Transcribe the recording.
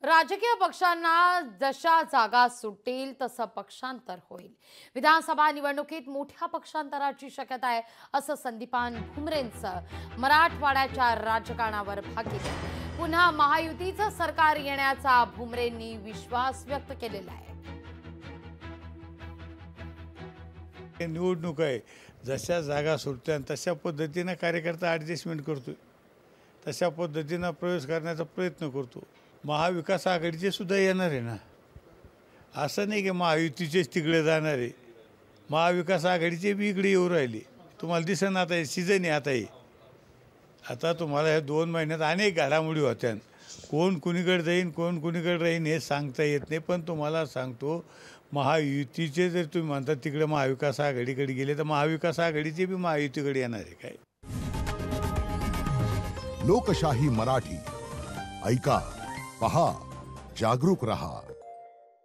राजकीय पक्षांना जशा जागा सुटतील तसं पक्षांतर होईल। विधानसभा निवडणुकीत मोठ्या पक्षांतराची शक्यता आहे असं संदीपान भुमरेंचं मराठवाड्याच्या राजकारणावर भाकीत आहे। पुन्हा महायुतीचं सरकार येण्याचा भुमरेंनी विश्वास व्यक्त केलेला आहे। निवडणूक आहे, जशा जागा सुटत्या तशा पद्धतीने कार्यकर्ता ॲडजस्टमेंट करतो, तशा पद्धतीने प्रवेश करण्याचा प्रयत्न करतो। महाविकास आघाडीचे सुद्धा येणार आहे ना, असं नाही की महायुतीचेच तिकडे जाणार आहे। महाविकास आघाडीचे बी इकडे येऊ राहिले, तुम्हाला दिसेना आता हे सीझन आहे। आता तुम्हाला ह्या 2 महिन्यात अनेक घडामोडी होत्या, कोण कुणीकडे जाईन कोण कुणीकडे राहीन हे सांगता येत नाही। पण तुम्हाला सांगतो, महायुतीचे जर तुम्ही म्हणता तिकडे महाविकास आघाडीकडे गेले तर महाविकास आघाडीचे बी महायुतीकडे येणार आहे काय। लोकशाही मराठी ऐका, पहा, जागरूक रहा।